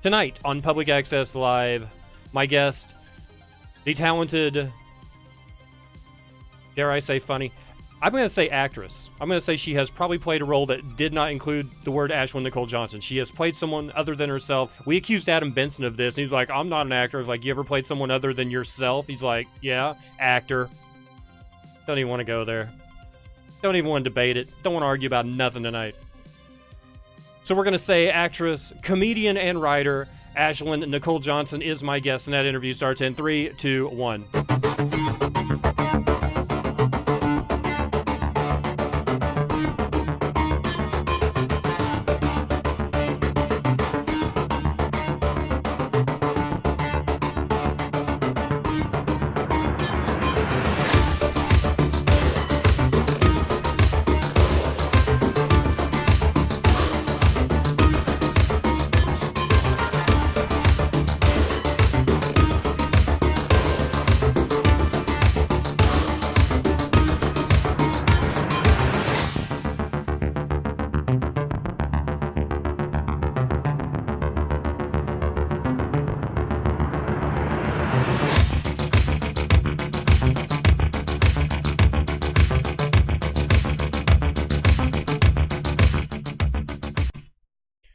Tonight on Public Access Live, my guest, the talented, dare I say funny, I'm going to say actress. I'm going to say she has probably played a role that did not include the word Ashlyn Nicole Johnson. She has played someone other than herself. We accused Adam Benson of this, and he's like, I'm not an actor. I was like, you ever played someone other than yourself? He's like, yeah, actor. Don't even want to go there. Don't even want to debate it. Don't want to argue about nothing tonight. So we're going to say actress, comedian, and writer Ashlyn Nicole Johnson is my guest, and that interview starts in 3, 2, 1.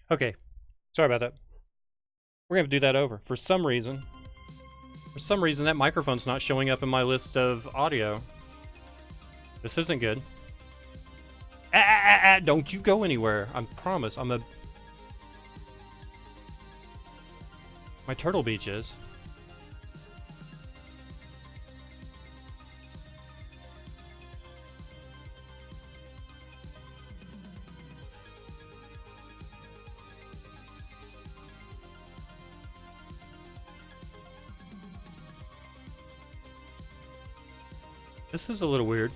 Okay, sorry about that. We're going to do that over. For some reason, that microphone's not showing up in my list of audio. This isn't good. Don't you go anywhere. I promise. My Turtle Beach is. This is a little weird.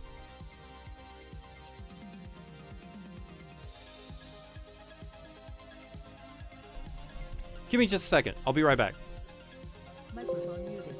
Give me just a second. I'll be right back. Microphone muted.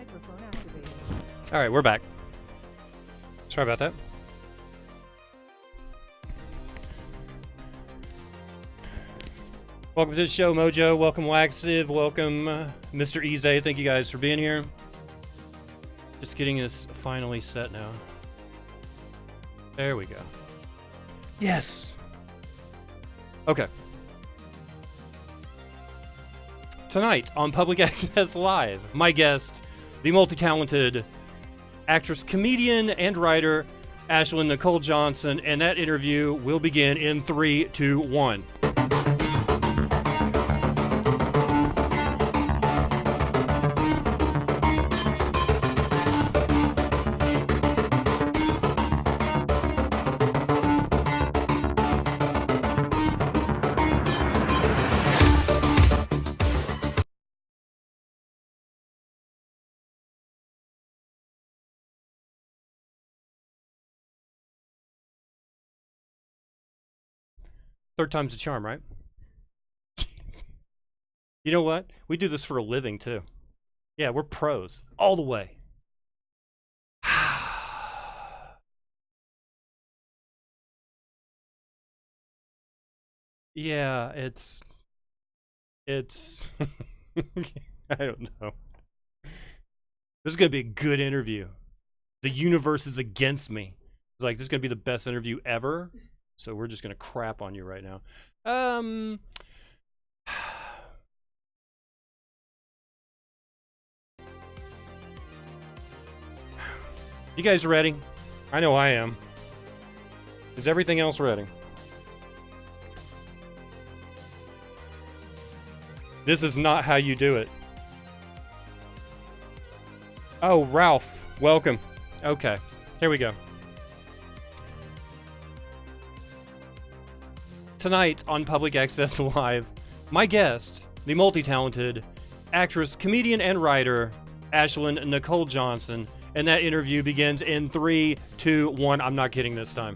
Microphone activated. All right, we're back. Sorry about that. Welcome to the show, Mojo. Welcome, Laxiv. Welcome, Mr. Easy. Thank you guys for being here. Just getting this finally set now. There we go. Yes. Okay. Tonight on Public Access Live, my guest, the multi-talented actress, comedian, and writer, Ashlyn Nicole Johnson, and that interview will begin in 3, 2, 1. Third time's a charm, right? You know what? We do this for a living, too. Yeah, we're pros. All the way. Yeah, it's... I don't know. This is going to be a good interview. The universe is against me. It's like, this is going to be the best interview ever. So we're just going to crap on you right now. You guys ready? I know I am. Is everything else ready? This is not how you do it. Oh, Ralph, welcome. Okay, here we go. Tonight on Public Access Live, my guest, the multi-talented actress, comedian, and writer, Ashlyn Nicole Johnson, and that interview begins in 3, 2, 1. I'm not kidding this time.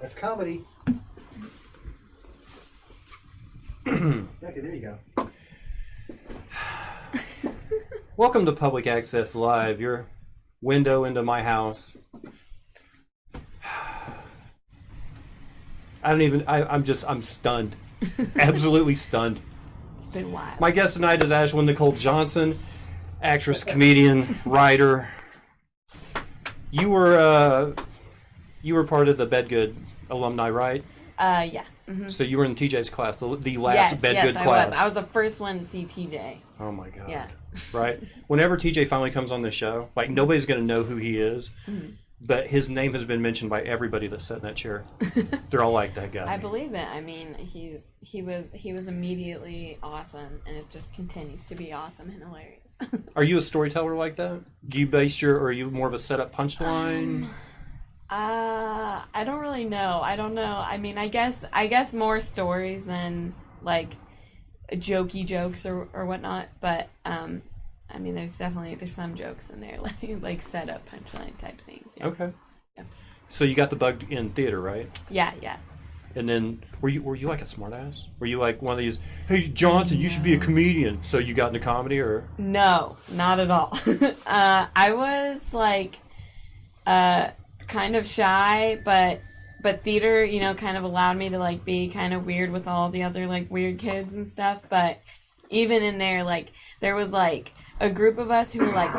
That's comedy. Okay, there you go. Welcome to Public Access Live, your window into my house. I'm stunned. Absolutely stunned. It's been wild. My guest tonight is Ashlyn Nicole Johnson, actress, comedian, writer. You were part of the Bedgood alumni, right? Yeah. Mm-hmm. So you were in TJ's class, the last Bedgood class. I was the first one to see TJ. Oh my God. Yeah. Right? Whenever TJ finally comes on the show, like nobody's going to know who he is, but his name has been mentioned by everybody that's sat in that chair. They're all like, that guy. I believe it. I mean, he was immediately awesome, and it just continues to be awesome and hilarious. Are you a storyteller like that? Do you or are you more of a setup punchline? I don't really know. I don't know. I mean, I guess more stories than like jokey jokes or whatnot. But I mean, there's some jokes in there like setup punchline type things. Yeah. Okay. Yeah. So you got the bug in theater, right? Yeah. And then were you like a smartass? Were you like one of these? Hey Johnson, you should be a comedian. So you got into comedy, or? No, not at all. I was like, kind of shy, but theater, you know, kind of allowed me to like be kind of weird with all the other like weird kids and stuff. But even in there, like there was like a group of us who were like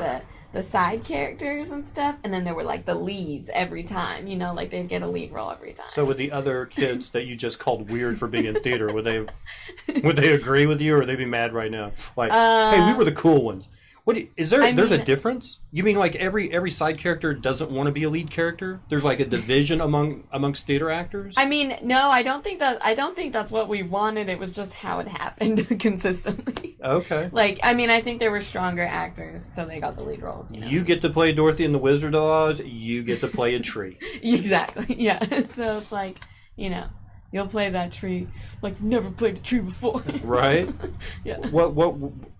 the side characters and stuff, and then there were like the leads every time, you know, like they'd get a lead role every time. So with the other kids that you just called weird for being in theater, would they agree with you, or would they be mad right now? Like, hey, we were the cool ones. There's a difference? You mean like every side character doesn't want to be a lead character? There's like a division amongst theater actors? I mean, no, I don't think that's what we wanted. It was just how it happened consistently. Okay. Like, I mean, I think there were stronger actors, so they got the lead roles. You know? You get to play Dorothy and the Wizard of Oz. You get to play a tree. Exactly. Yeah. So it's like, you know, you'll play that tree like you've never played a tree before. Right. Yeah. What?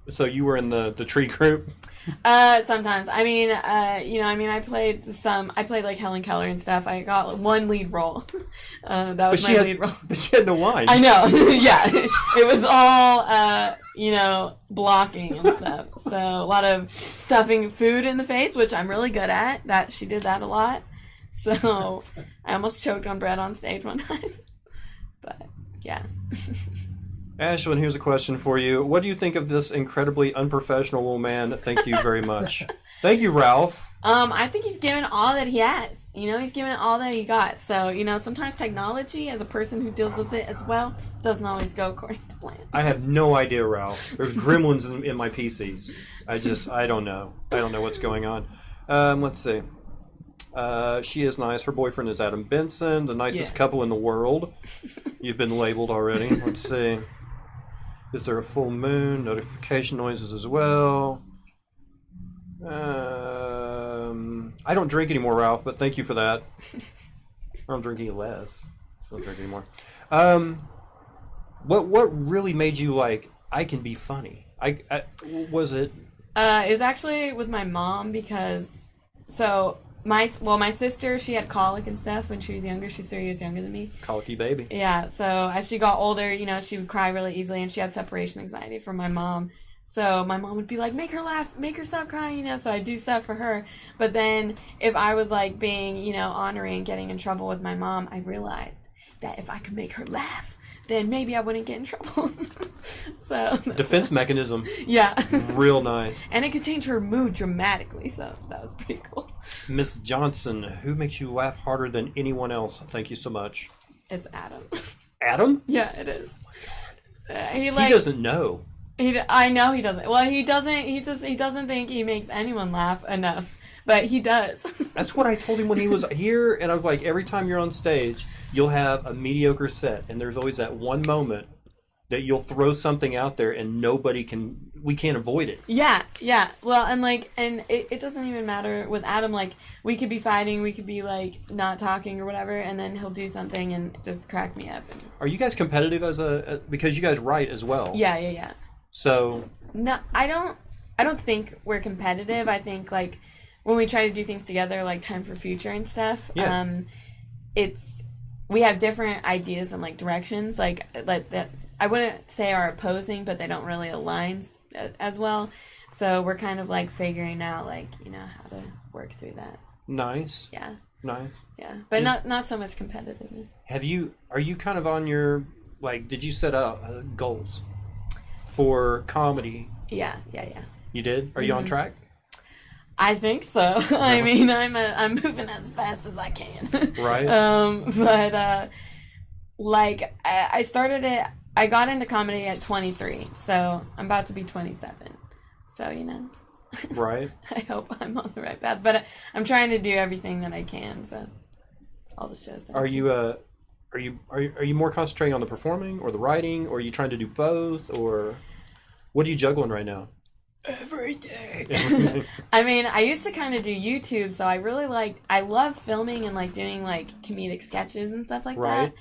So you were in the tree group? Sometimes. I mean, I played like Helen Keller and stuff. I got like, one lead role. That was my lead role. But she had no lines. I know. Yeah. It was all, blocking and stuff. So a lot of stuffing food in the face, which I'm really good at. She did that a lot. So I almost choked on bread on stage one time. But, yeah. Ashlyn, here's a question for you. What do you think of this incredibly unprofessional man? Thank you very much. Thank you, Ralph. I think he's given all that he has. You know, he's given all that he got. So, you know, sometimes technology, as a person who deals with it as well, doesn't always go according to plan. I have no idea, Ralph. There's gremlins in my PCs. I don't know. I don't know what's going on. Let's see. She is nice. Her boyfriend is Adam Benson, the nicest couple in the world. You've been labeled already. Let's see. Is there a full moon? Notification noises as well. I don't drink anymore, Ralph, but thank you for that. I don't drink any less. I don't drink anymore. What really made you like, I can be funny? Was it? It was actually with my mom because, my sister, she had colic and stuff when she was younger. She's 3 years younger than me. Colicky baby. Yeah, so as she got older, you know, she would cry really easily, and she had separation anxiety from my mom. So my mom would be like, make her laugh, make her stop crying, you know, so I'd do stuff for her. But then if I was like being, you know, ornery and getting in trouble with my mom, I realized that if I could make her laugh, then maybe I wouldn't get in trouble. So defense mechanism. Yeah. Real nice. And it could change her mood dramatically, so that was pretty cool. Miss Johnson, who makes you laugh harder than anyone else? Thank you so much. It's Adam. Adam? Yeah, it is. Oh he doesn't know. I know he doesn't. Well, he doesn't. He doesn't think he makes anyone laugh enough, but he does. That's what I told him when he was here, and I was like, every time you're on stage, you'll have a mediocre set, and there's always that one moment that you'll throw something out there, and we can't avoid it. Yeah. Well, and it doesn't even matter with Adam. Like, we could be fighting, we could be like not talking or whatever, and then he'll do something and just crack me up. Are you guys competitive because you guys write as well? Yeah. So no, I don't think we're competitive. I think like when we try to do things together, like Time for Future and stuff. Yeah. we have different ideas and like directions, like that. I wouldn't say are opposing, but they don't really align as well. So we're kind of like figuring out like, you know, how to work through that. Nice. Yeah. Nice. Yeah. But not so much competitiveness. Are you kind of on your, like, did you set up goals for comedy? Yeah. You did? Are you on track? I think so. I mean, I'm moving as fast as I can. Right. But like I started it. I got into comedy at 23, so I'm about to be 27. So you know. Right. I hope I'm on the right path, but I'm trying to do everything that I can. So all the shows. Are you more concentrating on the performing or the writing, or are you trying to do both, or what are you juggling right now? Everything. I mean, I used to kind of do YouTube, so I love filming and like doing like comedic sketches and stuff like that.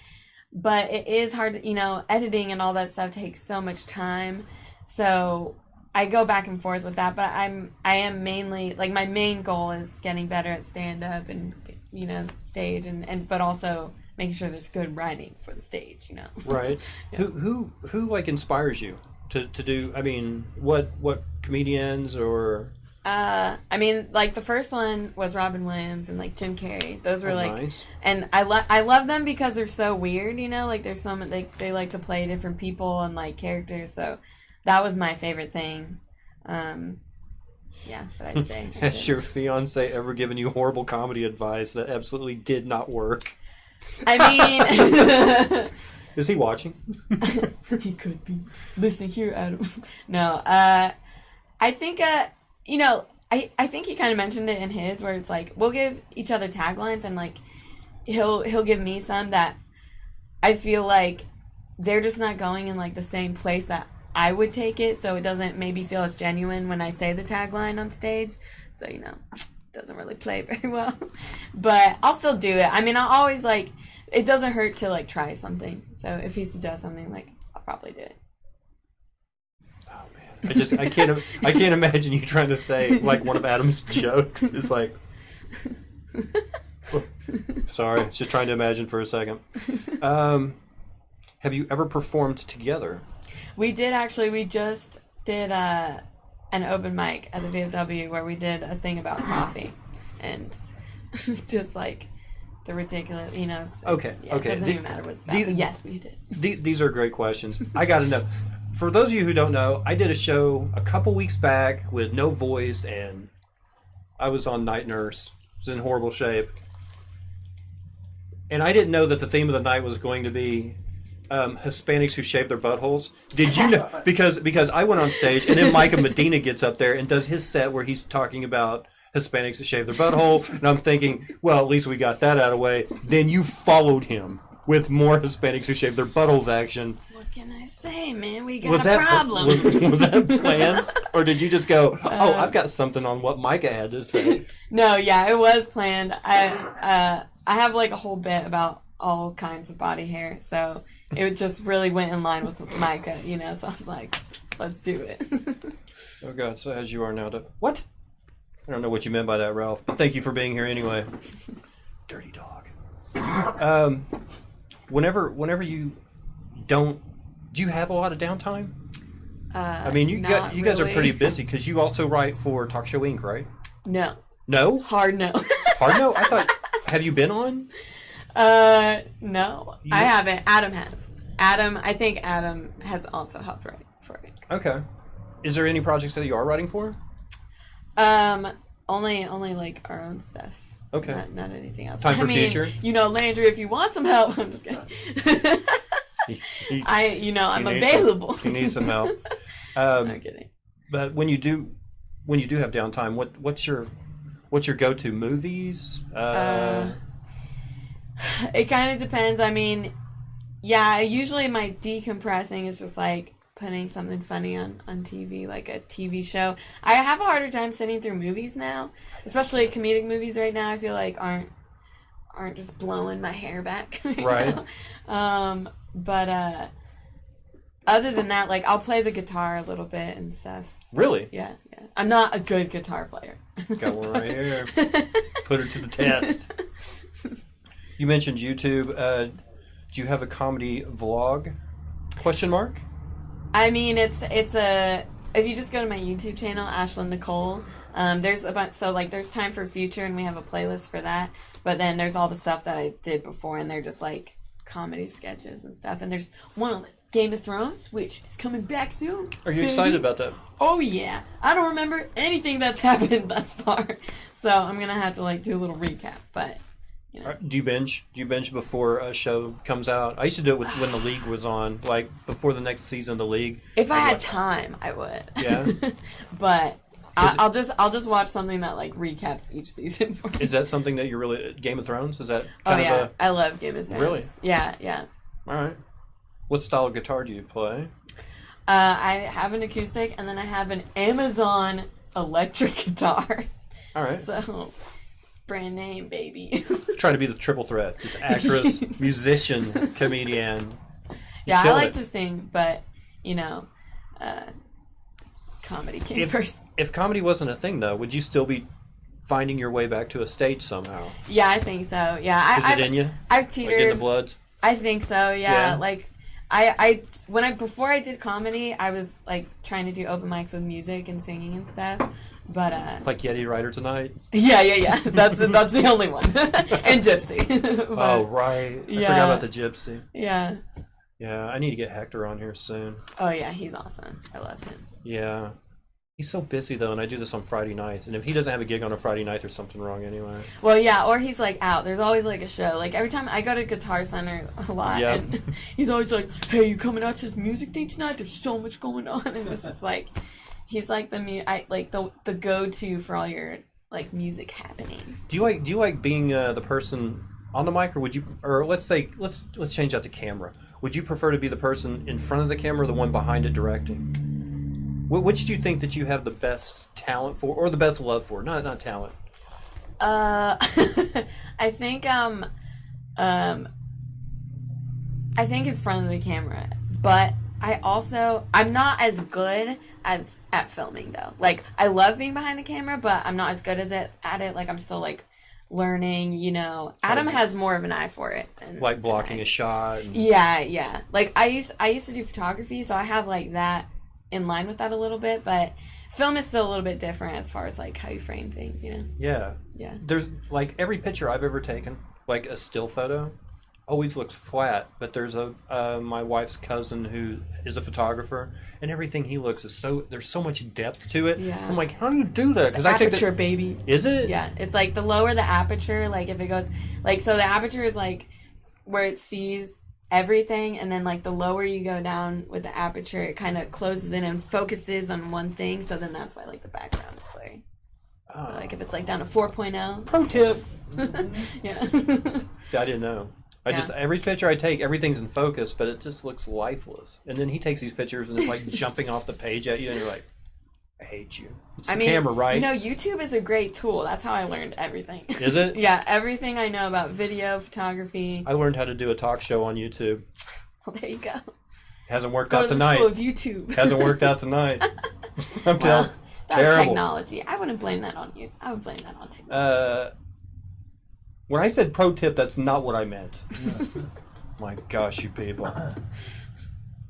But it is hard to, you know, editing and all that stuff takes so much time. So I go back and forth with that, but I am mainly, like, my main goal is getting better at stand-up and, you know, stage and but also making sure there's good writing for the stage, you know. Right. Yeah. Who like inspires you to do, I mean, what comedians or... I mean, like, the first one was Robin Williams and, like, Jim Carrey. Those were, like... Nice. And I love them because they're so weird, you know? Like, there's so much... They like to play different people and, like, characters, so that was my favorite thing. Yeah, but I'd say... Has your fiancé ever given you horrible comedy advice that absolutely did not work? I mean... Is he watching? He could be. Listening here, Adam. No, I think... you know, I think he kind of mentioned it in his, where it's like, we'll give each other taglines, and like, he'll give me some that I feel like they're just not going in like the same place that I would take it, so it doesn't maybe feel as genuine when I say the tagline on stage. So, you know, it doesn't really play very well. But I'll still do it. I mean, I'll always like, it doesn't hurt to like try something. So if he suggests something, like, I'll probably do it. I can't imagine you trying to say like one of Adam's jokes. It's like, sorry, just trying to imagine for a second. Have you ever performed together? We did actually. We just did an open mic at the VFW where we did a thing about coffee, and just like the ridiculous, you know. Okay. Yeah, okay. It doesn't even matter what it's about. Yes, we did. These are great questions. I got to know. For those of you who don't know, I did a show a couple weeks back with no voice, and I was on night nurse. I was in horrible shape. And I didn't know that the theme of the night was going to be Hispanics who shave their buttholes. Did you know? Because I went on stage, and then Micah Medina gets up there and does his set where he's talking about Hispanics that shave their butthole. And I'm thinking, well, at least we got that out of the way. Then you followed him with more Hispanics who shave their buttholes action. What can I say, man? We got a problem. Was that planned? Or did you just go, oh, I've got something on what Micah had to say? No, yeah, it was planned. I have like a whole bit about all kinds of body hair, so it just really went in line with Micah, you know, so I was like, let's do it. Oh, God, so as you are now. What? I don't know what you meant by that, Ralph, but thank you for being here anyway. Dirty dog. Whenever you don't... Do you have a lot of downtime? I mean, you guys are pretty busy because you also write for Talk Show Inc., right? No. No? Hard no. Hard no? I thought... Have you been on? No. I haven't. Adam has. I think Adam has also helped write for it. Okay. Is there any projects that you are writing for? Only like our own stuff. Okay. Not anything else. Time for future? You know, Landry, if you want some help, I'm just kidding. I'm available. He needs some help. I'm kidding. But when you do have downtime, what's your go-to movies? It kind of depends. I mean, yeah, usually my decompressing is just like putting something funny on TV, like a TV show. I have a harder time sitting through movies now, especially comedic movies right now. I feel like aren't just blowing my hair back right now. But other than that, like, I'll play the guitar a little bit and stuff. Really? Yeah. I'm not a good guitar player. Got one right here. Put her to the test. You mentioned YouTube. Do you have a comedy vlog? Question mark? I mean, it's a. If you just go to my YouTube channel, Ashlyn Nicole, there's a bunch. So like, there's Time for Future, and we have a playlist for that. But then there's all the stuff that I did before, and they're just like comedy sketches and stuff. And there's one on Game of Thrones, which is coming back soon. Are you excited about that? Oh yeah, I don't remember anything that's happened thus far, so I'm gonna have to like do a little recap. But you know. Do you binge? Do you binge before a show comes out? I used to do it when the League was on, like before the next season of the League. If I had time, I would. Yeah. But I'll just watch something that like recaps each season for me. Is that something that you're really Game of Thrones? Is that Oh kind yeah, of I love Game of Thrones. Really? Yeah. All right. What style of guitar do you play? I have an acoustic, and then I have an Amazon electric guitar. All right. So, brand name, baby. Trying to be the triple threat. Just actress, musician, comedian. Yeah, I killed like it. to sing, but, comedy came first. If comedy wasn't a thing, though, would you still be finding your way back to a stage somehow? Yeah, I think so. Yeah, Is it in you? I've Like teetered. in the bloods? I think so. Yeah. Like, before I did comedy, I was like trying to do open mics with music and singing and stuff. But Like Yeti Rider Tonight? yeah. That's the only one. And Gypsy. But, Oh, right. I yeah. forgot about the Gypsy. Yeah. Yeah, I need to get Hector on here soon. Oh yeah, he's awesome. I love him. Yeah. He's so busy, though, and I do this on Friday nights. And if he doesn't have a gig on a Friday night, there's something wrong anyway. Well, yeah, or he's like out. There's always like a show. Like every time I go to Guitar Center a lot, Yeah. and he's always like, "Hey, you coming out to this music thing tonight? There's so much going on." And it's just like, he's like the go-to for all your like music happenings. Do you like being the person on the mic, or would you, or let's change that to camera. Would you prefer to be the person in front of the camera or the one behind it directing? Which do you think that you have the best talent for, or the best love for? Not talent. I think I think in front of the camera, but I'm not as good as at filming though. Like I love being behind the camera, but I'm not as good at it. Like I'm still like learning, Adam has more of an eye for it. Like blocking a shot. And... Yeah. Like I used to do photography, so I have like that in line with that a little bit, but film is still a little bit different as far as like how you frame things, Yeah. There's like every picture I've ever taken, like a still photo, always looks flat, but there's my wife's cousin who is a photographer, and everything he looks is there's so much depth to it. Yeah. I'm like, how do you do that? Because I aperture, baby. Is it? Yeah, it's like the lower the aperture, like if it goes like, so the aperture is like where it sees everything, and then like the lower you go down with the aperture, it kind of closes in and focuses on one thing, so then that's why like the background is blurry. So like if it's like down to 4.0. Pro tip. Yeah. See, I didn't know. Every picture I take, everything's in focus, but it just looks lifeless. And then he takes these pictures and it's like jumping off the page at you, and you're like, I hate you. It's the camera, right? YouTube is a great tool. That's how I learned everything. Is it? Yeah, everything I know about video, photography. I learned how to do a talk show on YouTube. Well, there you go. Hasn't worked Go out to the tonight. school of YouTube. Hasn't worked out tonight. I'm Well, that's terrible. technology. I wouldn't blame that on you. I would blame that on technology. When I said pro tip, that's not what I meant. My gosh, you people.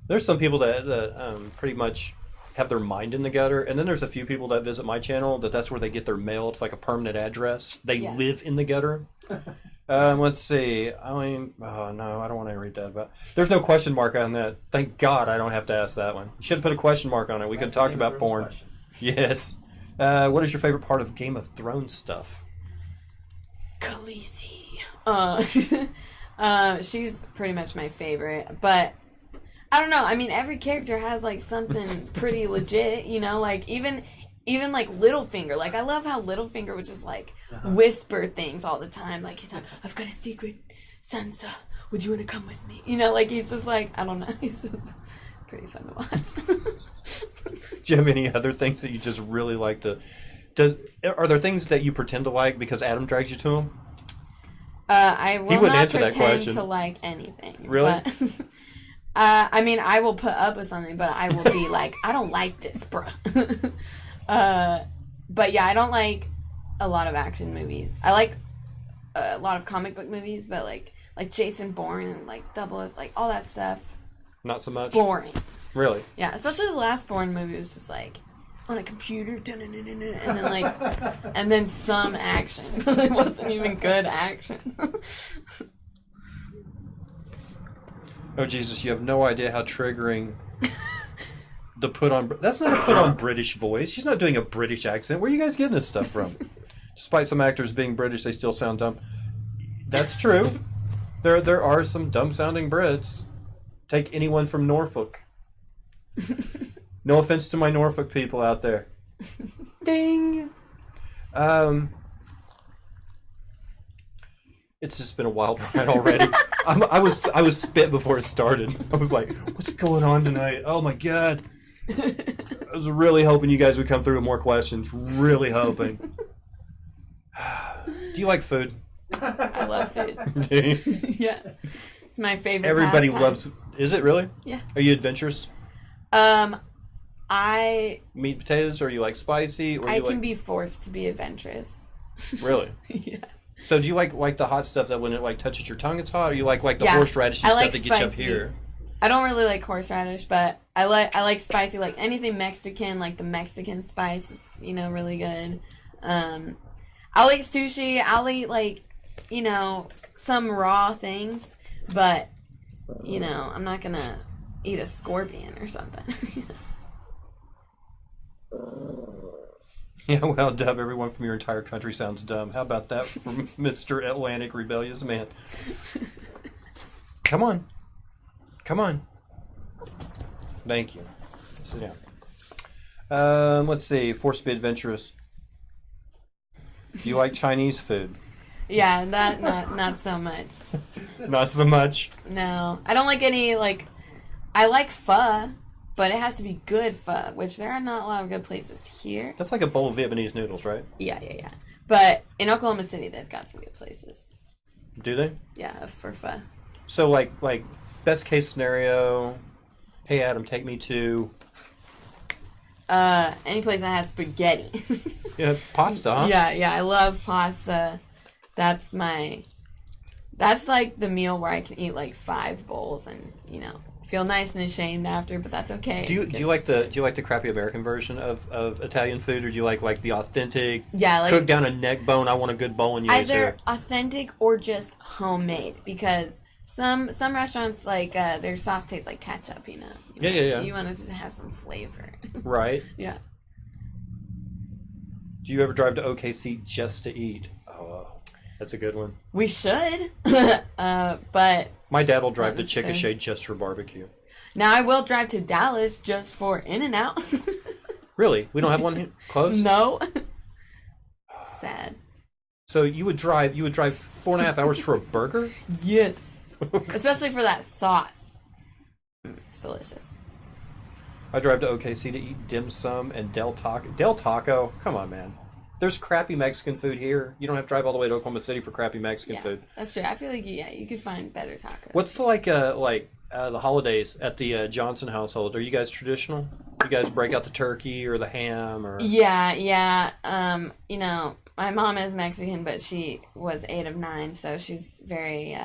There's some people that pretty much have their mind in the gutter, and then there's a few people that visit my channel that's where they get their mail. It's like a permanent address. They live in the gutter. Let's see. I mean, oh no, I don't want to read that. But there's no question mark on that. Thank God I don't have to ask that one. You should have put a question mark on it. We could have talked about porn. Question. Yes. What is your favorite part of Game of Thrones stuff? Khaleesi. She's pretty much my favorite, but I don't know. I mean, every character has like something pretty legit, like even like Littlefinger. Like I love how Littlefinger would just like whisper things all the time. Like he's like, I've got a secret, Sansa. Would you want to come with me? Like he's just like, I don't know. He's just pretty fun to watch. Do you have any other things that you just really like to? Are there things that you pretend to like because Adam drags you to them? I will not answer that pretend question. to like anything. Really? But, I mean, I will put up with something, but I will be like, I don't like this, bruh. But yeah, I don't like a lot of action movies. I like a lot of comic book movies, but like Jason Bourne and like Double O, like all that stuff. Not so much. Boring. Really? Yeah, especially the last Bourne movie was just like on a computer, and then like, and then some action. It wasn't even good action. Oh Jesus, you have no idea how triggering the put on. That's not a put on British voice. She's not doing a British accent. Where are you guys getting this stuff from? Despite some actors being British, they still sound dumb. That's true. There are some dumb sounding Brits. Take anyone from Norfolk. No offense to my Norfolk people out there. Ding. It's just been a wild ride already. I was spit before it started. I was like, "What's going on tonight? Oh my god!" I was really hoping you guys would come through with more questions. Really hoping. Do you like food? I love food. Do you? Yeah, it's my favorite. Everybody pastime. loves. Is it really? Yeah. Are you adventurous? I Meat potatoes, or you like spicy, or I you can like be forced to be adventurous. really? Yeah. So do you like the hot stuff that when it like touches your tongue it's hot, or you like the Yeah, horseradish I stuff like that gets you up spicy. here? I don't really like horseradish, but I like spicy, like anything Mexican, like the Mexican spice is, really good. I'll eat sushi, I'll eat like, some raw things, but, I'm not gonna eat a scorpion or something. Yeah, well, Dub, everyone from your entire country sounds dumb. How about that from Mr. Atlantic Rebellious Man? Come on. Come on. Thank you. Sit down. Let's see. Forced to be adventurous. Do you like Chinese food? Yeah, that not so much. Not so much. No. I don't like any, I like pho, but it has to be good pho, which there are not a lot of good places here. That's like a bowl of Vietnamese noodles, right? Yeah. But in Oklahoma City, they've got some good places. Do they? Yeah, for pho. So, like best case scenario, hey, Adam, take me to... Any place that has spaghetti. Yeah, pasta, huh? Yeah, I love pasta. That's like the meal where I can eat like 5 bowls and, feel nice and ashamed after, but that's okay. Do you like the crappy American version of Italian food, or do you like the authentic? Yeah, like cook down a neck bone. I want a good bolognese. either authentic or just homemade, because some restaurants their sauce tastes like ketchup. Yeah. You want it to have some flavor. Right. Yeah. Do you ever drive to OKC just to eat? Oh, that's a good one. We should, but My dad will drive to Not necessarily. Chickasha just for barbecue. now I will drive to Dallas just for In-N-Out. Really? We don't have one close? No. Sad. So you would drive 4.5 hours for a burger? Yes. Especially for that sauce. It's delicious. I drive to OKC to eat dim sum and Del Taco. Del Taco? Come on, man. There's crappy Mexican food here. You don't have to drive all the way to Oklahoma City for crappy Mexican Yeah, food. that's true. I feel like you could find better tacos. What's the holidays at the Johnson household? Are you guys traditional? You guys break out the turkey or the ham or? Yeah. My mom is Mexican, but she was 8 of 9, so she's very.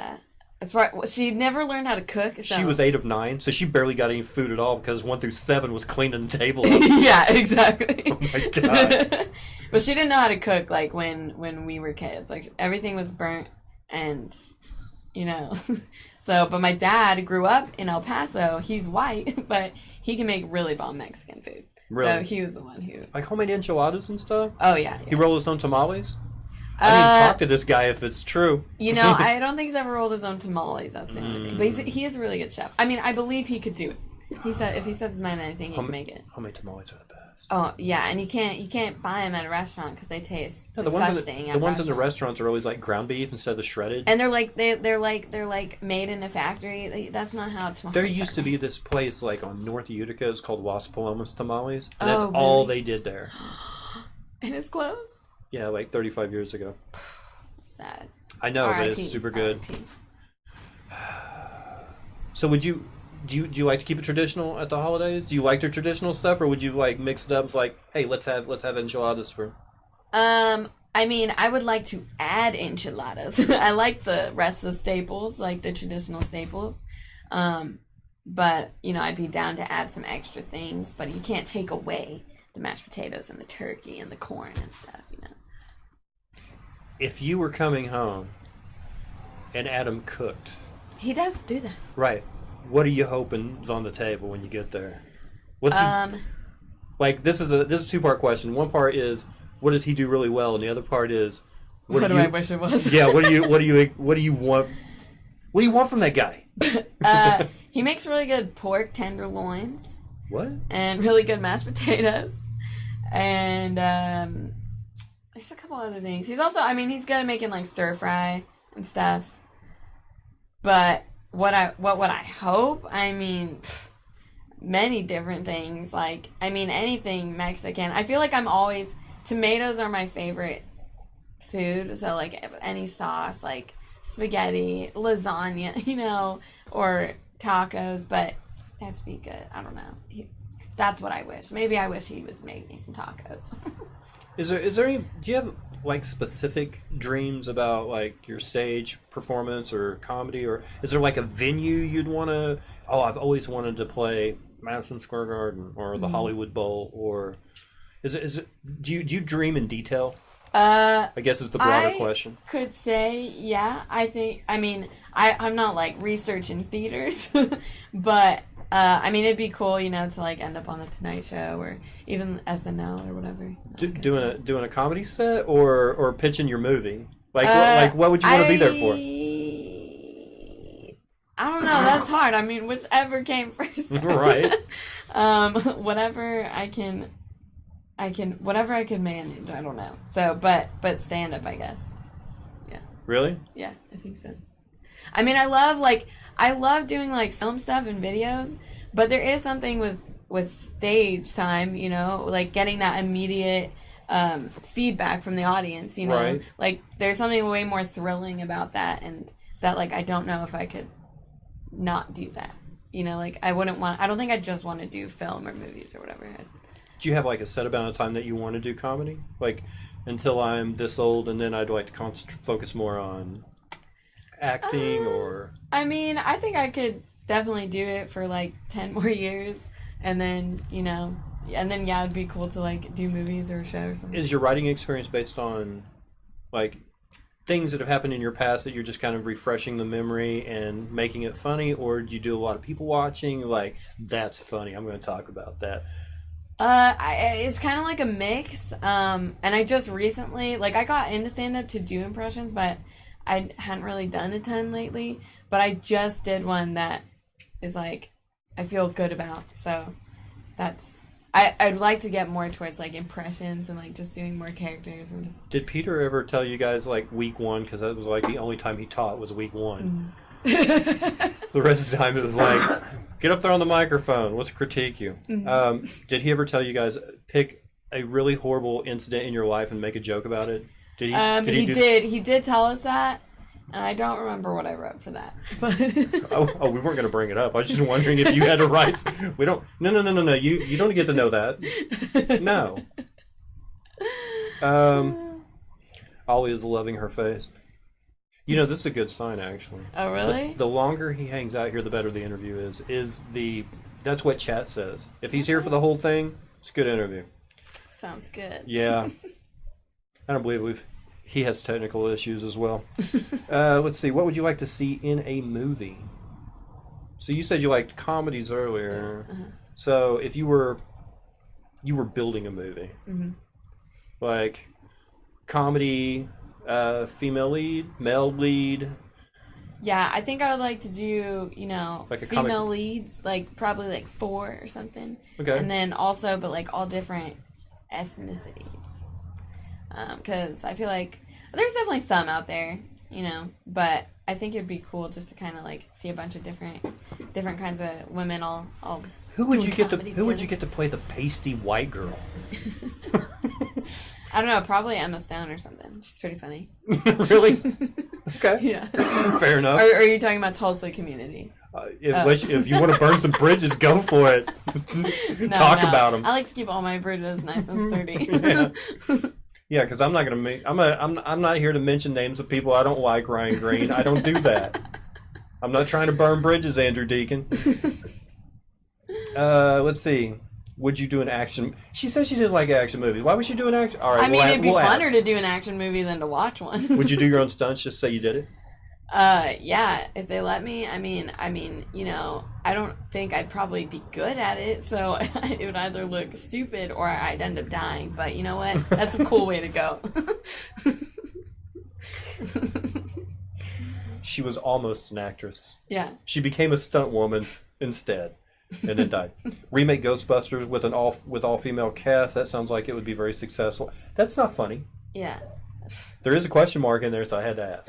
She never learned how to cook. So. She was 8 of 9, so she barely got any food at all because 1 through 7 was cleaning the table up. Yeah, exactly. Oh my god. But she didn't know how to cook when we were kids. Like everything was burnt, and So, but my dad grew up in El Paso. He's white, but he can make really bomb Mexican food. Really? So he was the one who. Like homemade enchiladas and stuff? Oh yeah. He rolled his own tamales? I need to talk to this guy if it's true. I don't think he's ever rolled his own tamales. That's the only thing. But he is a really good chef. I mean, I believe he could do it. He said if he sets his mind on anything, he can make it. Homemade tamales are the best. Oh yeah, and you can't buy them at a restaurant because they taste No, disgusting. the ones in the restaurants are always like ground beef instead of the shredded. And they're like made in a factory. That's not how tamales. There used to be this place like on North Utica. It's called Las Palomas Tamales. And Oh, that's all really? they did there. And it's closed. Yeah, like 35 years ago. Sad. I know, but R.I.P. it's super good. R.I.P. So do you like to keep it traditional at the holidays? Do you like their traditional stuff, or would you like mix it up like, hey, let's have enchiladas for? I mean, I would like to add enchiladas. I like the rest of the staples, like the traditional staples. But, you know, I'd be down to add some extra things. But you can't take away the mashed potatoes and the turkey and the corn and stuff, you know. If you were coming home and Adam cooked... He does do that. Right. What are you hoping is on the table when you get there? What's he... Like, this is a two-part question. One part is, what does he do really well? And the other part is... What do I wish it was? Yeah, what do you want? What do you want from that guy? He makes really good pork tenderloins. What? And really good mashed potatoes. And there's a couple other things. He's also, I mean, he's good at making like stir fry and stuff. But what would I hope? I mean, many different things. Like, I mean, anything Mexican. I feel like tomatoes are my favorite food. So like any sauce, like spaghetti, lasagna, you know, or tacos, but that to be good. I don't know. That's what I wish. Maybe I wish he would make me some tacos. Is there any? Do you have like specific dreams about like your stage performance or comedy, or is there like a venue you'd want to? Oh, I've always wanted to play Madison Square Garden or the Hollywood Bowl, or is it? Do you dream in detail? I guess is the broader question. Could say, yeah. I'm not like researching theaters, but I mean, it'd be cool, you know, to like end up on the Tonight Show or even SNL or whatever. Doing a comedy set or pitching your movie. Like what would you want to be there for? I don't know. That's hard. I mean, whichever came first. Right. Whatever I can manage. I don't know. So, but stand up, I guess. Yeah. Really? Yeah, I think so. I mean, I love doing like film stuff and videos, but there is something with stage time, you know, like getting that immediate feedback from the audience, you know. Right. Like there's something way more thrilling about that, and that like I don't know if I could not do that. You know, like I don't think I just want to do film or movies or whatever. Do you have like a set amount of time that you want to do comedy? Like until I'm this old, and then I'd like to focus more on acting or... I mean, I think I could definitely do it for like 10 more years, and then, you know, and then yeah, it'd be cool to like do movies or a show or something. Is your writing experience based on like things that have happened in your past that you're just kind of refreshing the memory and making it funny, or do you do a lot of people watching, like, that's funny, I'm going to talk about that? It's kind of like a mix, and I just recently, like, I got into stand-up to do impressions, but I hadn't really done a ton lately, but I just did one that is, like, I feel good about, so that's, I'd like to get more towards, like, impressions and, like, just doing more characters and just... Did Peter ever tell you guys, like, week one, because that was, like, the only time he taught was week one. The rest of the time it was like, get up there on the microphone, let's critique you. Did he ever tell you guys, pick a really horrible incident in your life and make a joke about it? Did he? He did tell us that, and I don't remember what I wrote for that. But we weren't going to bring it up. I was just wondering if you had to write. We don't. No. You don't get to know that. No. Ollie is loving her face. You know, this is a good sign, actually. Oh, really? The longer he hangs out here, the better the interview is. That's what chat says. If he's here for the whole thing, it's a good interview. Sounds good. Yeah. I don't believe he has technical issues as well. Let's see. What would you like to see in a movie? So you said you liked comedies earlier. Uh-huh. So if you were building a movie, like comedy, female lead, male lead. Yeah, I think I would like to do, you know, like female leads, like probably like 4 or something. Okay. And then also, but like all different ethnicities. Because I feel like there's definitely some out there, you know, but I think it'd be cool just to kind of like see a bunch of different kinds of women all Who would you get to play the pasty white girl? I don't know, probably Emma Stone or something. She's pretty funny. Really? Okay. Yeah. Fair enough. Or are you talking about Tulsa Community? If you want to burn some bridges, go for it. Talk about them. I like to keep all my bridges nice and sturdy. Yeah. Yeah, because I'm not gonna make. I'm not here to mention names of people I don't like. Ryan Green. I don't do that. I'm not trying to burn bridges, Andrew Deacon. Let's see. Would you do an action? She says she didn't like action movies. Why would she do an action? All right. I mean, it'd be we'll funner ask. to do an action movie than to watch one. Would you do your own stunts? Just say you did it. Yeah, if they let me. I mean, you know, I don't think I'd probably be good at it, so it would either look stupid or I'd end up dying. But you know what? That's a cool way to go. She was almost an actress. Yeah. She became a stunt woman instead, and then died. Remake Ghostbusters with an all female cast. That sounds like it would be very successful. That's not funny. Yeah. There is a question mark in there, so I had to ask.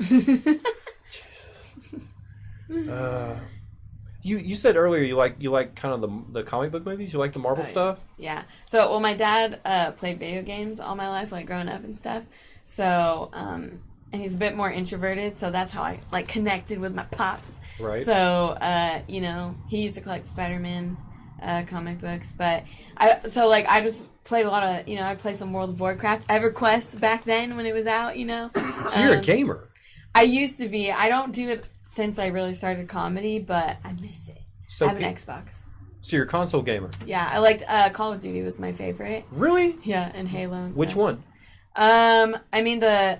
You said earlier you like kind of the comic book movies. You like the Marvel stuff. Yeah. So, well, my dad played video games all my life, like growing up and stuff. So, and he's a bit more introverted, so that's how I like connected with my pops. Right. So, you know, he used to collect Spider-Man comic books, but I just played a lot of, you know, I played some World of Warcraft, EverQuest back then when it was out, you know. So you're a gamer. I used to be. I don't do it since I really started comedy, but I miss it. So I have an Xbox. So you're a console gamer. Yeah, I liked Call of Duty was my favorite. Really? Yeah, and Halo and Which stuff. one? I mean the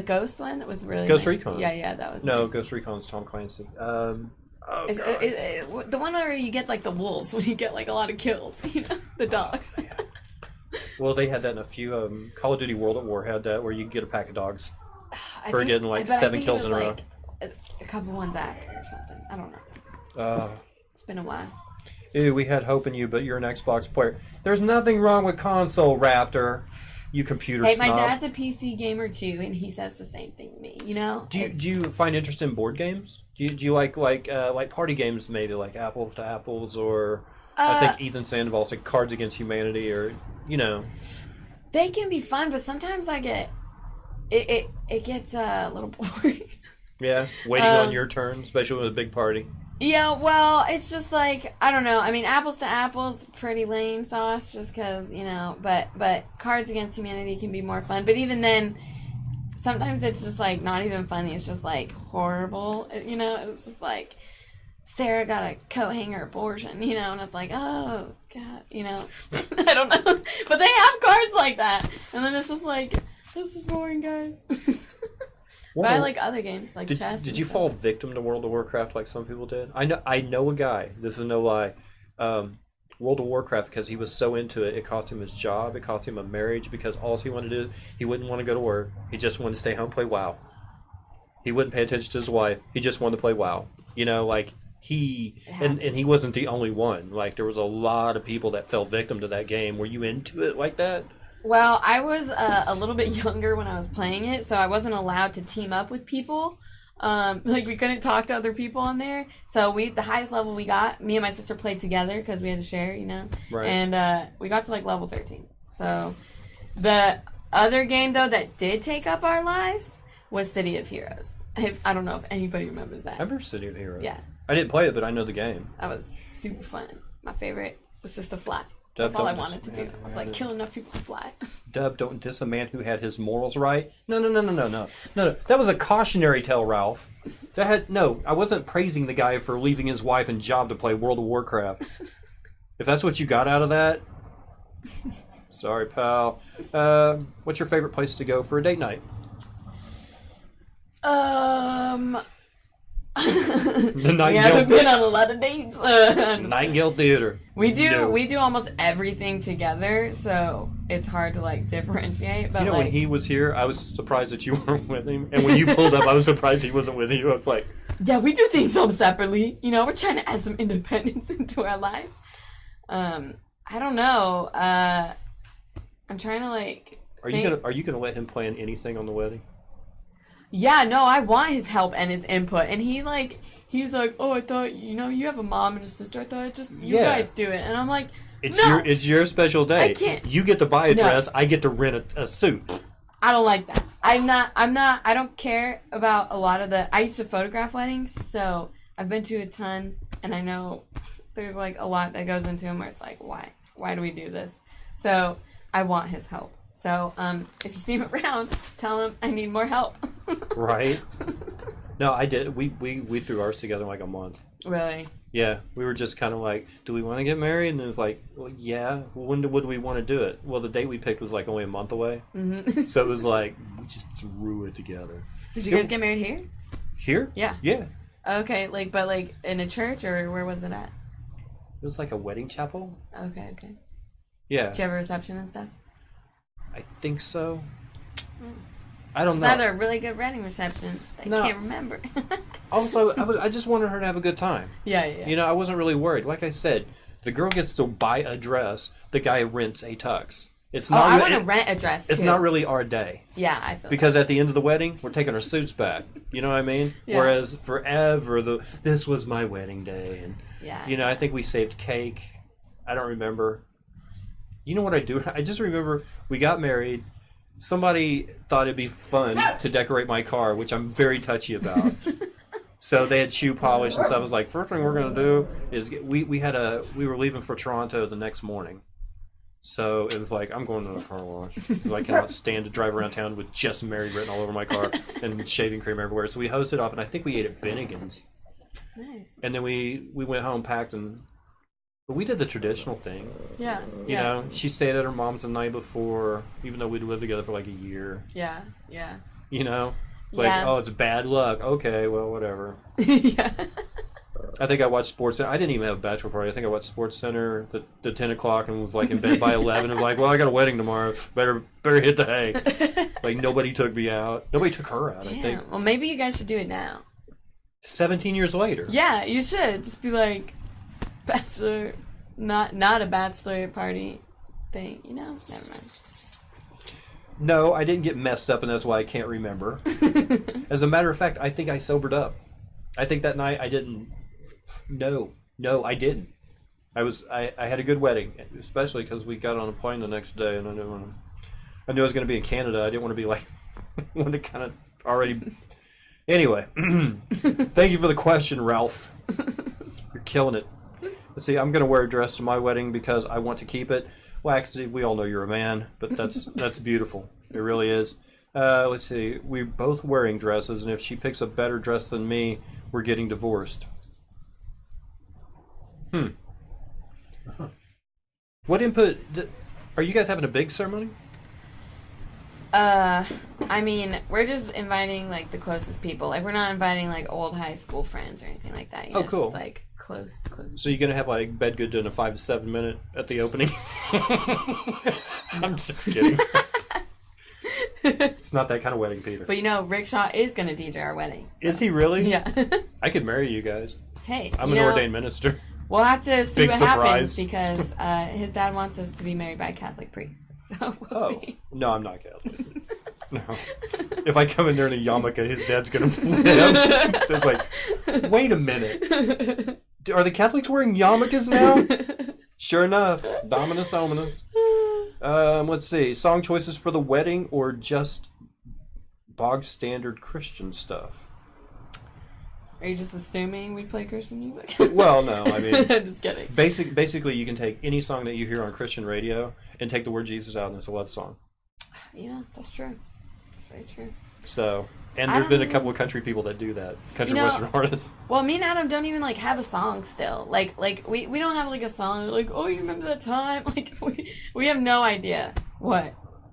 Ghost one was really Ghost nice. Recon. Yeah, that was No, nice. Ghost Recon's Tom Clancy. The one where you get like the wolves when you get like a lot of kills, you know, the dogs. Well, they had that in a few. Call of Duty World at War had that where you get a pack of dogs for getting like 7 kills in a row. Like a couple ones after or something. I don't know. It's been a while. Ew, we had hope in you, but you're an Xbox player. There's nothing wrong with console, Raptor. You computer Hey, snob. my dad's a PC gamer too, and he says the same thing to me. You know? Do you find interest in board games? Do you like party games maybe like Apples to Apples or I think Ethan Sandoval said Cards Against Humanity or you know. They can be fun, but sometimes I get it gets a little boring. Yeah, waiting on your turn, especially with a big party. Yeah, well, it's just like, I don't know. I mean, Apples to Apples, pretty lame sauce, just because, you know, but Cards Against Humanity can be more fun. But even then, sometimes it's just, like, not even funny. It's just, like, horrible, you know? It's just like, Sarah got a coat hanger abortion, you know? And it's like, oh, God, you know? I don't know. But they have cards like that. And then it's just like, this is boring, guys. But I like other games like chess. Did you fall victim to World of Warcraft like some people did? I know a guy. This is no lie. World of Warcraft, because he was so into it, it cost him his job. It cost him a marriage because all he wanted to do, he wouldn't want to go to work. He just wanted to stay home, play WoW. He wouldn't pay attention to his wife. He just wanted to play WoW. You know, like and he wasn't the only one. Like there was a lot of people that fell victim to that game. Were you into it like that? Well, I was a little bit younger when I was playing it, so I wasn't allowed to team up with people. Like, we couldn't talk to other people on there. So the highest level we got, me and my sister played together because we had to share, you know? Right. And we got to, like, level 13. So the other game, though, that did take up our lives was City of Heroes. I don't know if anybody remembers that. I remember City of Heroes. Yeah. I didn't play it, but I know the game. That was super fun. My favorite was just to fly. Dub, That's all I don't wanted to do. I was like, kill enough people to fly. Dub, don't diss a man who had his morals right. No. That was a cautionary tale, Ralph. I wasn't praising the guy for leaving his wife and job to play World of Warcraft. If that's what you got out of that, sorry, pal. What's your favorite place to go for a date night? The We Nightingale. haven't been on a lot of dates. Nightingale Theater. We do No. we do almost everything together, so it's hard to like differentiate. But You know, like, when he was here, I was surprised that you weren't with him. And when you pulled up, I was surprised he wasn't with you. I was like, yeah, we do things home separately. You know, we're trying to add some independence into our lives. I don't know. I'm trying to like. are you gonna let him plan anything on the wedding? Yeah, no, I want his help and his input. And he's like, oh, I thought, you know, you have a mom and a sister. I thought you guys do it. And I'm like, It's your special day. I can't. You get to buy a No. dress. I get to rent a suit. I don't like that. I don't care about a lot of I used to photograph weddings, so I've been to a ton, and I know there's like a lot that goes into them where it's like, why do we do this? So I want his help. So, if you see him around, tell him I need more help. Right? No, I did. We threw ours together in like a month. Really? Yeah, we were just kind of like, do we want to get married? And it was like, well, yeah. Well, when would we want to do it? Well, the date we picked was like only a month away. Mm-hmm. So it was like, we just threw it together. Did you guys get married here? Here? Yeah. Yeah. Okay, but in a church, or where was it at? It was like a wedding chapel. Okay. Yeah. Did you have a reception and stuff? I think so. I don't It's know. either a really good wedding reception. I can't remember. Also, I just wanted her to have a good time. Yeah. You know, I wasn't really worried. Like I said, the girl gets to buy a dress. The guy rents a tux. It's not. I want to rent a dress. It's too. not really our day. Yeah, I feel. Because at the end of the wedding, we're taking our suits back. You know what I mean? Yeah. Whereas forever, this was my wedding day, and you know, I think we saved cake. I don't remember. You know what I do? I just remember we got married. Somebody thought it'd be fun to decorate my car, which I'm very touchy about. So they had shoe polish and stuff. I was like, first thing we're gonna do is we were leaving for Toronto the next morning. So it was like, I'm going to the car wash. I cannot stand to drive around town with just married written all over my car and shaving cream everywhere. So we hosted off, and I think we ate at Bennigan's. Nice. And then we went home, packed, but we did the traditional thing. Yeah. You know, she stayed at her mom's the night before, even though we'd lived together for like a year. Yeah. You know? Like, oh, it's bad luck. Okay, well, whatever. Yeah. I think I watched Sports Center. I didn't even have a bachelor party. I think I watched Sports Center the 10 o'clock and was like in bed by 11 and was like, well, I got a wedding tomorrow. Better hit the hay. Like, nobody took me out. Nobody took her out, Damn. I think. Well, maybe you guys should do it now. 17 years later. Yeah, you should. Just be like, bachelor, not a bachelor party thing. You know? Never mind. No, I didn't get messed up, and that's why I can't remember. As a matter of fact, I think I sobered up. I think that night I didn't. No, I didn't. I had a good wedding, especially because we got on a plane the next day, and I knew I was going to be in Canada. I didn't want to be like, want to kind of already. Anyway, thank you for the question, Ralph. You're killing it. Let's see, I'm going to wear a dress to my wedding because I want to keep it. Well, actually, we all know you're a man, but that's beautiful. It really is. Let's see, we're both wearing dresses, and if she picks a better dress than me, we're getting divorced. What input? Are you guys having a big ceremony? I mean, we're just inviting like the closest people. Like, we're not inviting like old high school friends or anything like that. You know, Oh, cool. It's just like close. So you're gonna have like bed good in a 5 to 7 minute at the opening? I'm just kidding. It's not that kind of wedding, Peter. But you know, Rickshaw is gonna DJ our wedding. So. Is he really? Yeah. I could marry you guys. Hey, I'm an ordained minister. We'll have to see Big what surprise. happens because his dad wants us to be married by a Catholic priest. So we'll see. No, I'm not Catholic. No. If I come in there in a yarmulke, his dad's gonna flip. It's like, wait a minute. Are the Catholics wearing yarmulkes now? Sure enough. Dominus Ominous. Let's see. Song choices for the wedding or just bog standard Christian stuff? Are you just assuming we play Christian music? Well, no. I mean, I'm just kidding. Basically, you can take any song that you hear on Christian radio and take the word Jesus out, and it's a love song. Yeah, that's true. That's very true. So, and there's been a couple of country people that do that. Country Western artists. Well, me and Adam don't even like have a song still. Like we don't have like a song. Like, oh, you remember that time? Like we have no idea what.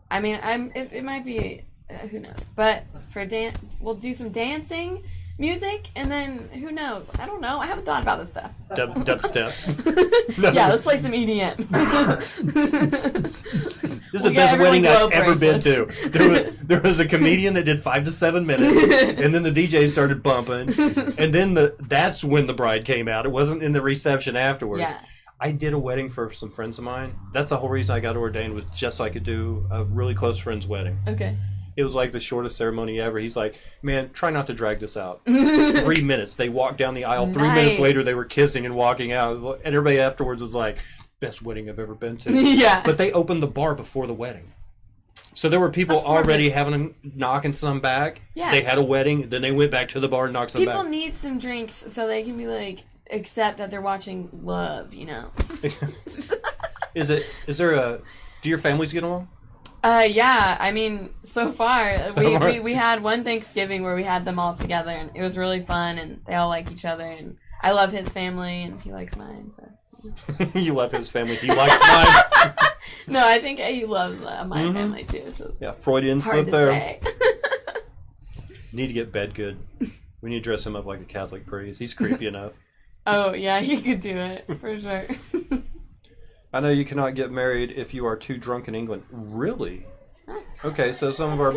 I mean, it might be who knows. But for dance, we'll do some dancing music, and then who knows? I don't know. I haven't thought about this stuff. Dubstep. No. Yeah, let's play some EDM. This is the best wedding I've ever been to. There was a comedian that did 5 to 7 minutes, and then the DJ started bumping, and then that's when the bride came out. It wasn't in the reception afterwards. Yeah. I did a wedding for some friends of mine. That's the whole reason I got ordained, was just so I could do a really close friend's wedding. Okay. It was like the shortest ceremony ever. He's like, man, try not to drag this out. 3 minutes. They walked down the aisle. 3 minutes later, they were kissing and walking out. And everybody afterwards was like, best wedding I've ever been to. Yeah. But they opened the bar before the wedding. So there were people already having knocking some back. Yeah. They had a wedding. Then they went back to the bar and knocked some back. People need some drinks so they can be like, accept that they're watching love, you know? Do your families get along? Yeah, I mean, so far, we had one Thanksgiving where we had them all together, and it was really fun, and they all like each other, and I love his family, and he likes mine, so. You love his family, he likes mine. No, I think he loves my family, too. So Yeah, Freudian hard slip to there. say. Need to get bed good. We need to dress him up like a Catholic priest. He's creepy enough. Oh, yeah, he could do it, for sure. I know you cannot get married if you are too drunk in England. Really? Okay, so some of our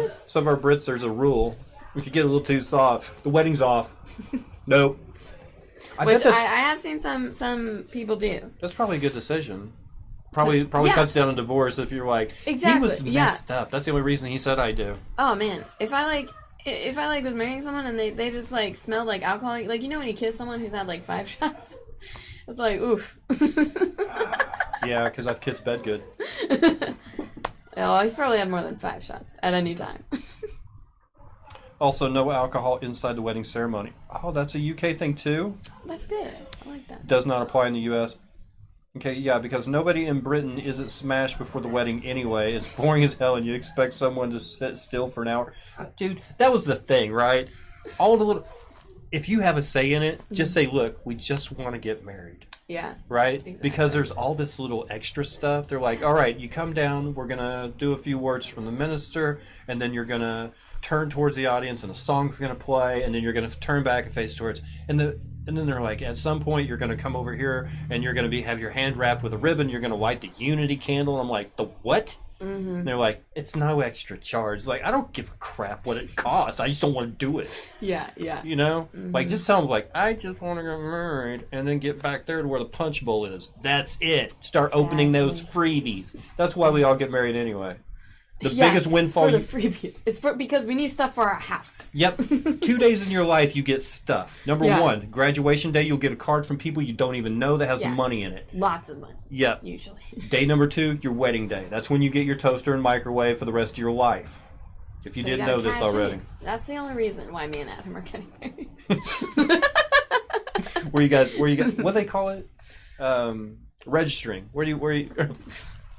Brits, there's a rule. If you get a little too soft, the wedding's off. Nope. Which I have seen some people do. That's probably a good decision. Probably yeah. cuts down a divorce if you're like, Exactly, he was messed up. That's the only reason he said I do. Oh man, if I was marrying someone and they just like smelled like alcohol, like you know when you kiss someone who's had like 5 shots, it's like oof. Yeah, because I've kissed bed good. Oh, he's probably had more than 5 shots at any time. Also, no alcohol inside the wedding ceremony. Oh, that's a UK thing too? That's good. I like that. Does not apply in the US. Okay, yeah, because nobody in Britain isn't smashed before the wedding anyway. It's boring as hell, and you expect someone to sit still for an hour. Dude, that was the thing, right? All the little... If you have a say in it, just say, look, we just want to get married. Yeah. Right? Exactly. Because there's all this little extra stuff. They're like, all right, you come down, we're going to do a few words from the minister, and then you're going to turn towards the audience, and a song's going to play, and then you're going to turn back and face towards... And then they're like, at some point, you're going to come over here, and you're going to have your hand wrapped with a ribbon, you're going to light the unity candle. I'm like, the what? Mm-hmm. And they're like, it's no extra charge. Like, I don't give a crap what it costs. I just don't want to do it. Yeah, yeah. You know? Mm-hmm. Like, just tell them, like, I just want to get married, and then get back there to where the punch bowl is. That's it. Start opening those freebies. That's why we all get married anyway. The biggest windfall. It's for the freebies. It's because we need stuff for our house. Yep. 2 days in your life, you get stuff. Number 1, graduation day, you'll get a card from people you don't even know that has money in it. Lots of money. Yep. Usually. Day number 2, your wedding day. That's when you get your toaster and microwave for the rest of your life. If you didn't know this already. That's the only reason why me and Adam are getting married. Where you guys, what do they call it? Registering. Where you...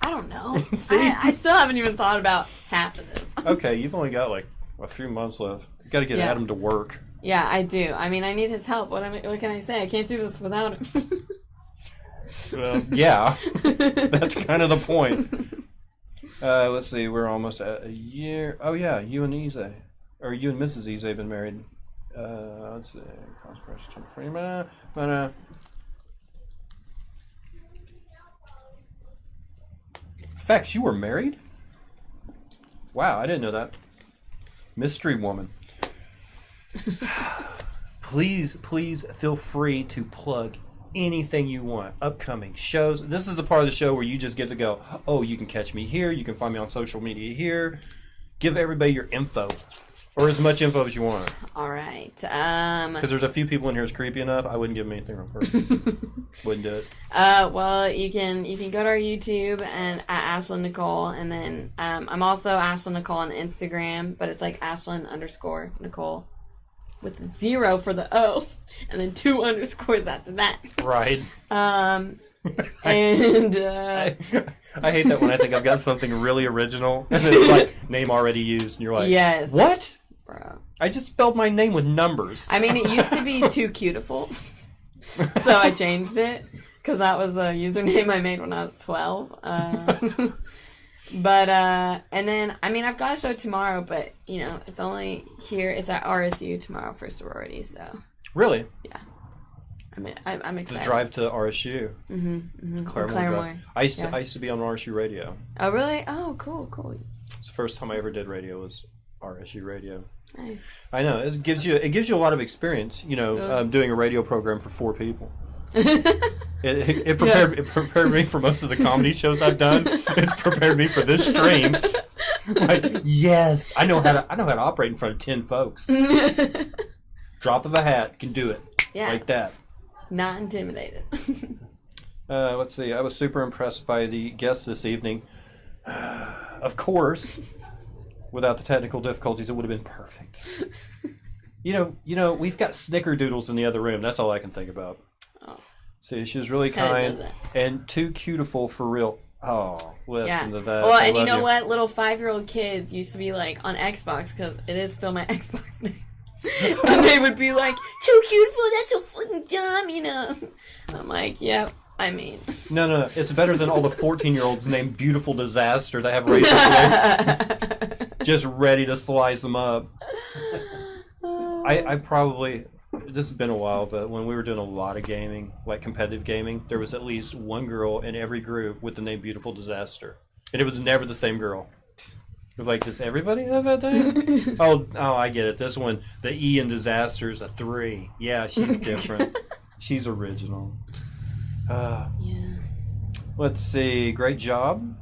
I don't know. I still haven't even thought about half of this. Okay, you've only got like a few months left. You got to get Adam to work. Yeah, I do. I mean, I need his help. What can I say? I can't do this without him. Well, yeah, that's kind of the point. Let's see, we're almost at a year. Oh yeah, you and Mrs. Eze have been married. Let's see, consecration to Freeman. Fex, you were married? Wow, I didn't know that. Mystery woman. Please feel free to plug anything you want. Upcoming shows. This is the part of the show where you just get to go, oh, you can catch me here. You can find me on social media here. Give everybody your info. Or as much info as you want. All right. Because there's a few people in here who's creepy enough, I wouldn't give them anything real quick. Wouldn't do it. Well, you can go to our YouTube and at Ashlyn Nicole, and then I'm also Ashlyn Nicole on Instagram, but it's like Ashlyn_Nicole with 0 for the O, and then 2 underscores after that. Right. And I hate that when I think I've got something really original, and then it's like name already used, and you're like, yes, what? Bro. I just spelled my name with numbers. I mean, it used to be Too Cutiful, so I changed it because that was a username I made when I was 12. But and then I mean, I've got a show tomorrow, but you know, it's only here. It's at RSU tomorrow for sorority. So really, yeah. I mean, I'm excited. The drive to RSU. Claremore. I used to be on RSU radio. Oh really? Oh, cool. It's the first time I ever did radio was RSU radio. Nice. I know it gives you a lot of experience. You know, doing a radio program for 4 people. It prepared me for most of the comedy shows I've done. It prepared me for this stream. Like, yes, I know how to operate in front of 10 folks. Drop of a hat, can do it. Yeah. Like that. Not intimidated. Let's see. I was super impressed by the guests this evening. Of course, without the technical difficulties, it would have been perfect. You know, we've got snickerdoodles in the other room. That's all I can think about. Oh. See, she was really kind and too cutiful for real. Oh, listen to that. Well, I and you love know what? Little 5-year-old kids used to be like on Xbox because it is still my Xbox name. And they would be like, too cute for that's so fucking dumb, you know. I'm like, yep. I mean, No. It's better than all the 14-year-olds named Beautiful Disaster that have racial just ready to slice them up. I probably, this has been a while, but when we were doing a lot of gaming, like competitive gaming, there was at least one girl in every group with the name Beautiful Disaster. And it was never the same girl. It was like, does everybody have that name? oh, I get it. This one, the E in Disaster is a 3. Yeah, she's different. She's original. yeah. Let's see. Great job.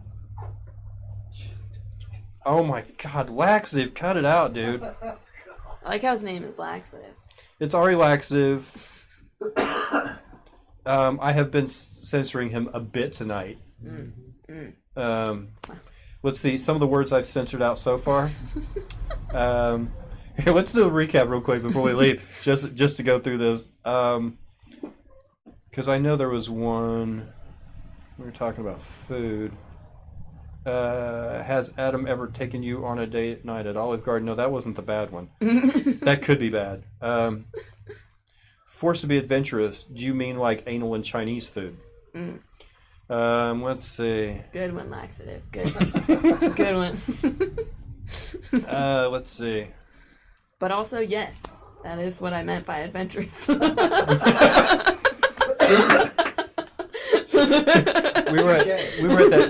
Oh my God, laxative! Cut it out, dude. I like how his name is Laxative. It's Ari Laxative. I have been censoring him a bit tonight. Let's see some of the words I've censored out so far. Here, let's do a recap real quick before we leave, just to go through this. Because I know there was one. We were talking about food. Has Adam ever taken you on a date night at Olive Garden? No, that wasn't the bad one. That could be bad. Forced to be adventurous. Do you mean like anal and Chinese food? Let's see. Good one, Laxative. Good. That's a good one. Let's see. But also, yes, that is what I meant by adventurous. We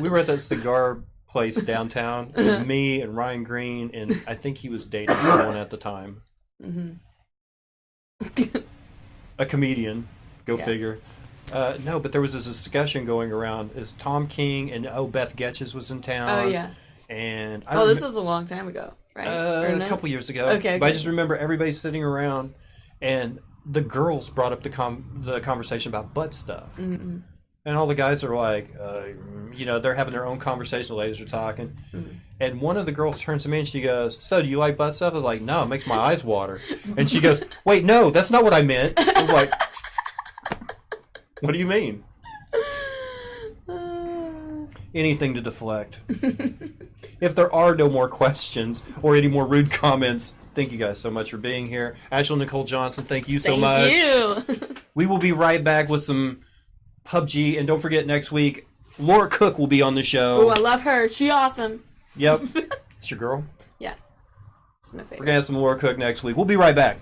were at that cigar place downtown. It was me and Ryan Green, and I think he was dating someone at the time. A comedian. Go figure. No, but there was this discussion going around. Is Tom King and Beth Getches was in town. Oh yeah. And this was a long time ago, right? A couple years ago. Okay. But I just remember everybody sitting around, and the girls brought up the conversation about butt stuff. And all the guys are like, they're having their own conversation. The ladies are talking. And one of the girls turns to me and she goes, so do you like butt stuff? I was like, no, it makes my eyes water. And she goes, wait, no, that's not what I meant. I was like, what do you mean? Anything to deflect. If there are no more questions or any more rude comments, thank you guys so much for being here. Ashlyn Nicole Johnson, thank you so much. Thank you. We will be right back with some PUBG, and don't forget next week, Laura Cook will be on the show. Oh, I love her. She awesome. Yep. It's your girl? Yeah. It's my favorite. We're going to have some Laura Cook next week. We'll be right back.